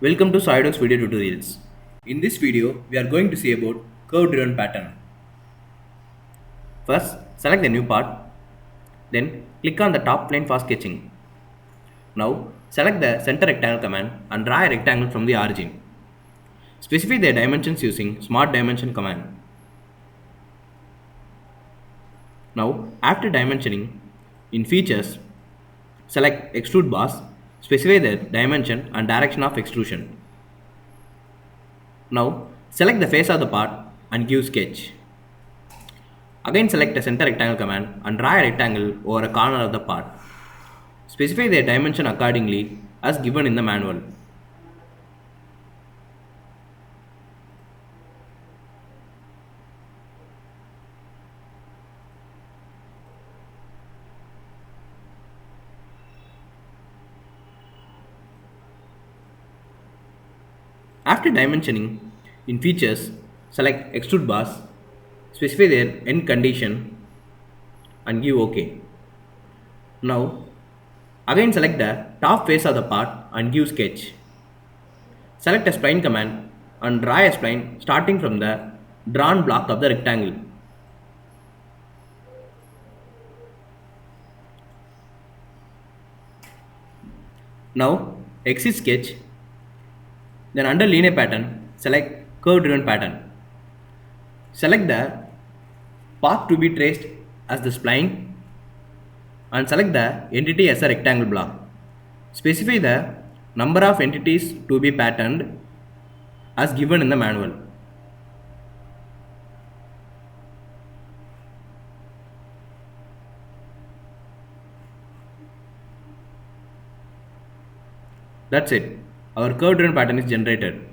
Welcome to Solidworks video tutorials. In this video, we are going to see about curve-driven pattern. First, select the new part. Then, click on the top plane for sketching. Now, select the center rectangle command and draw a rectangle from the origin. Specify the dimensions using Smart Dimension command. Now, after dimensioning, in Features, select Extrude Boss. Specify the dimension and direction of extrusion. Now, select the face of the part and give sketch. Again select a center rectangle command and draw a rectangle over a corner of the part. Specify their dimension accordingly as given in the manual. After dimensioning, in Features, select Extrude Boss, specify their end condition and give OK. Now, again select the top face of the part and give sketch. Select a spline command and draw a spline starting from the drawn block of the rectangle. Now, exit sketch. Then under linear pattern, select curve driven pattern. Select the path to be traced as the spline and select the entity as a rectangle block. Specify the number of entities to be patterned as given in the manual. That's it. Our curve driven pattern is generated.